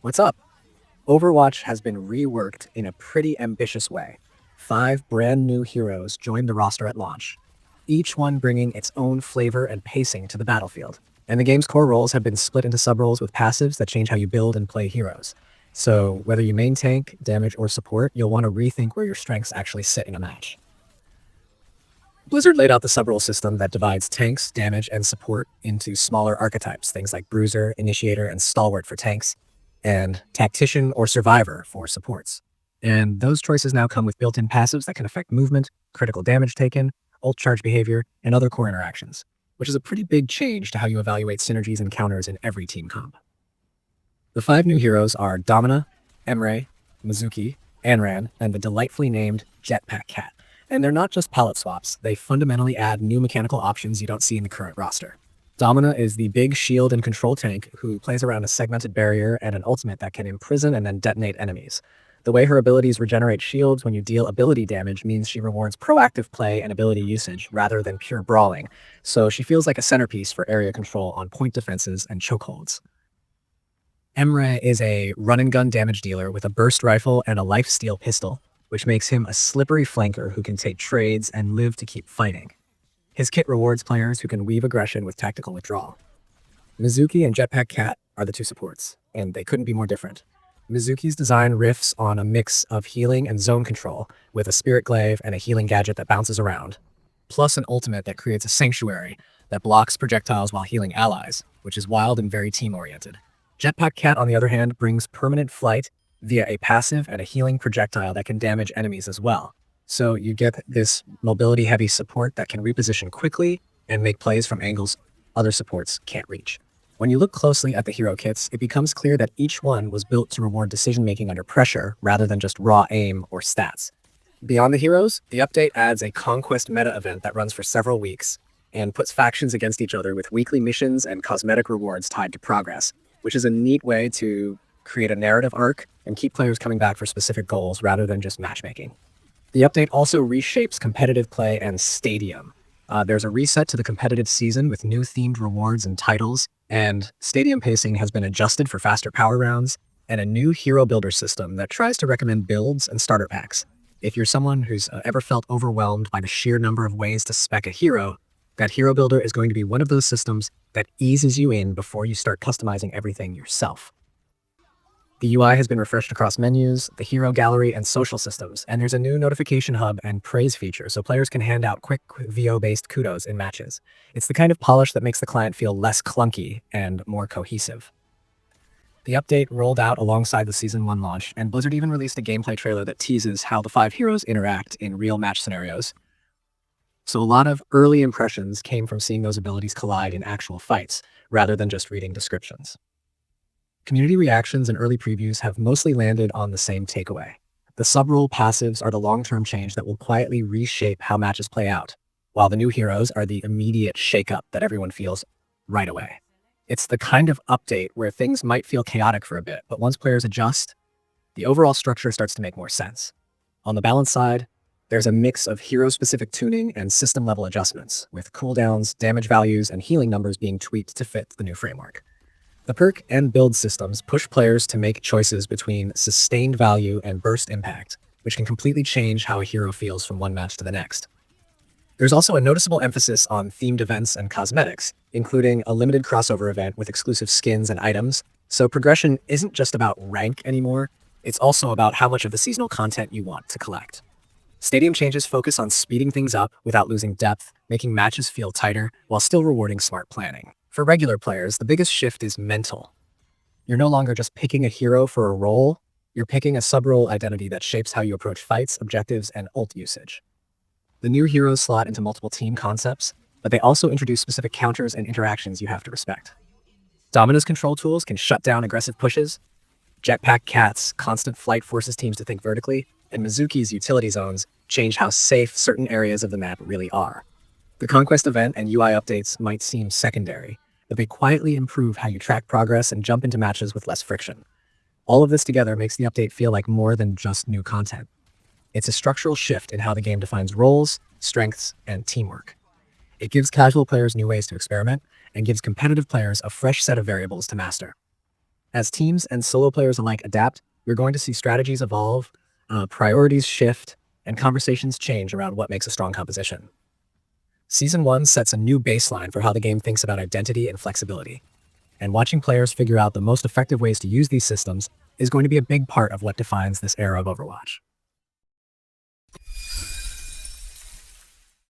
What's up? Overwatch has been reworked in a pretty ambitious way. 5 brand new heroes joined the roster at launch, each one bringing its own flavor and pacing to the battlefield. And the game's core roles have been split into sub-roles with passives that change how you build and play heroes. So whether you main tank, damage, or support, you'll want to rethink where your strengths actually sit in a match. Blizzard laid out the sub-role system that divides tanks, damage, and support into smaller archetypes, things like Bruiser, Initiator, and Stalwart for tanks, and Tactician or Survivor for supports. And those choices now come with built-in passives that can affect movement, critical damage taken, ult charge behavior, and other core interactions, which is a pretty big change to how you evaluate synergies and counters in every team comp. The 5 new heroes are Domina, Emre, Mizuki, Anran, and the delightfully named Jetpack Cat. And they're not just palette swaps, they fundamentally add new mechanical options you don't see in the current roster. Domina is the big shield and control tank who plays around a segmented barrier and an ultimate that can imprison and then detonate enemies. The way her abilities regenerate shields when you deal ability damage means she rewards proactive play and ability usage rather than pure brawling, so she feels like a centerpiece for area control on point defenses and chokeholds. Emre is a run-and-gun damage dealer with a burst rifle and a lifesteal pistol, which makes him a slippery flanker who can take trades and live to keep fighting. His kit rewards players who can weave aggression with tactical withdrawal. Mizuki and Jetpack Cat are the 2 supports, and they couldn't be more different. Mizuki's design riffs on a mix of healing and zone control, with a spirit glaive and a healing gadget that bounces around, plus an ultimate that creates a sanctuary that blocks projectiles while healing allies, which is wild and very team-oriented. Jetpack Cat, on the other hand, brings permanent flight via a passive and a healing projectile that can damage enemies as well. So you get this mobility-heavy support that can reposition quickly and make plays from angles other supports can't reach. When you look closely at the hero kits, it becomes clear that each one was built to reward decision-making under pressure rather than just raw aim or stats. Beyond the heroes, the update adds a Conquest meta event that runs for several weeks and puts factions against each other with weekly missions and cosmetic rewards tied to progress, which is a neat way to create a narrative arc and keep players coming back for specific goals rather than just matchmaking. The update also reshapes competitive play and Stadium. There's a reset to the competitive season with new themed rewards and titles, and Stadium pacing has been adjusted for faster power rounds and a new hero builder system that tries to recommend builds and starter packs. If you're someone who's ever felt overwhelmed by the sheer number of ways to spec a hero, that hero builder is going to be one of those systems that eases you in before you start customizing everything yourself. The UI has been refreshed across menus, the hero gallery, and social systems, and there's a new notification hub and praise feature so players can hand out quick VO-based kudos in matches. It's the kind of polish that makes the client feel less clunky and more cohesive. The update rolled out alongside the Season 1 launch, and Blizzard even released a gameplay trailer that teases how the 5 heroes interact in real match scenarios. So a lot of early impressions came from seeing those abilities collide in actual fights, rather than just reading descriptions. Community reactions and early previews have mostly landed on the same takeaway. The sub-role passives are the long-term change that will quietly reshape how matches play out, while the new heroes are the immediate shakeup that everyone feels right away. It's the kind of update where things might feel chaotic for a bit, but once players adjust, the overall structure starts to make more sense. On the balance side, there's a mix of hero-specific tuning and system-level adjustments, with cooldowns, damage values, and healing numbers being tweaked to fit the new framework. The perk and build systems push players to make choices between sustained value and burst impact, which can completely change how a hero feels from one match to the next. There's also a noticeable emphasis on themed events and cosmetics, including a limited crossover event with exclusive skins and items, so progression isn't just about rank anymore, it's also about how much of the seasonal content you want to collect. Stadium changes focus on speeding things up without losing depth, making matches feel tighter while still rewarding smart planning. For regular players, the biggest shift is mental. You're no longer just picking a hero for a role, you're picking a sub-role identity that shapes how you approach fights, objectives, and ult usage. The new heroes slot into multiple team concepts, but they also introduce specific counters and interactions you have to respect. Domina's control tools can shut down aggressive pushes, Jetpack Cat's constant flight forces teams to think vertically, and Mizuki's utility zones change how safe certain areas of the map really are. The Conquest event and UI updates might seem secondary, but they quietly improve how you track progress and jump into matches with less friction. All of this together makes the update feel like more than just new content. It's a structural shift in how the game defines roles, strengths, and teamwork. It gives casual players new ways to experiment, and gives competitive players a fresh set of variables to master. As teams and solo players alike adapt, we're going to see strategies evolve, priorities shift, and conversations change around what makes a strong composition. Season 1 sets a new baseline for how the game thinks about identity and flexibility, and watching players figure out the most effective ways to use these systems is going to be a big part of what defines this era of Overwatch.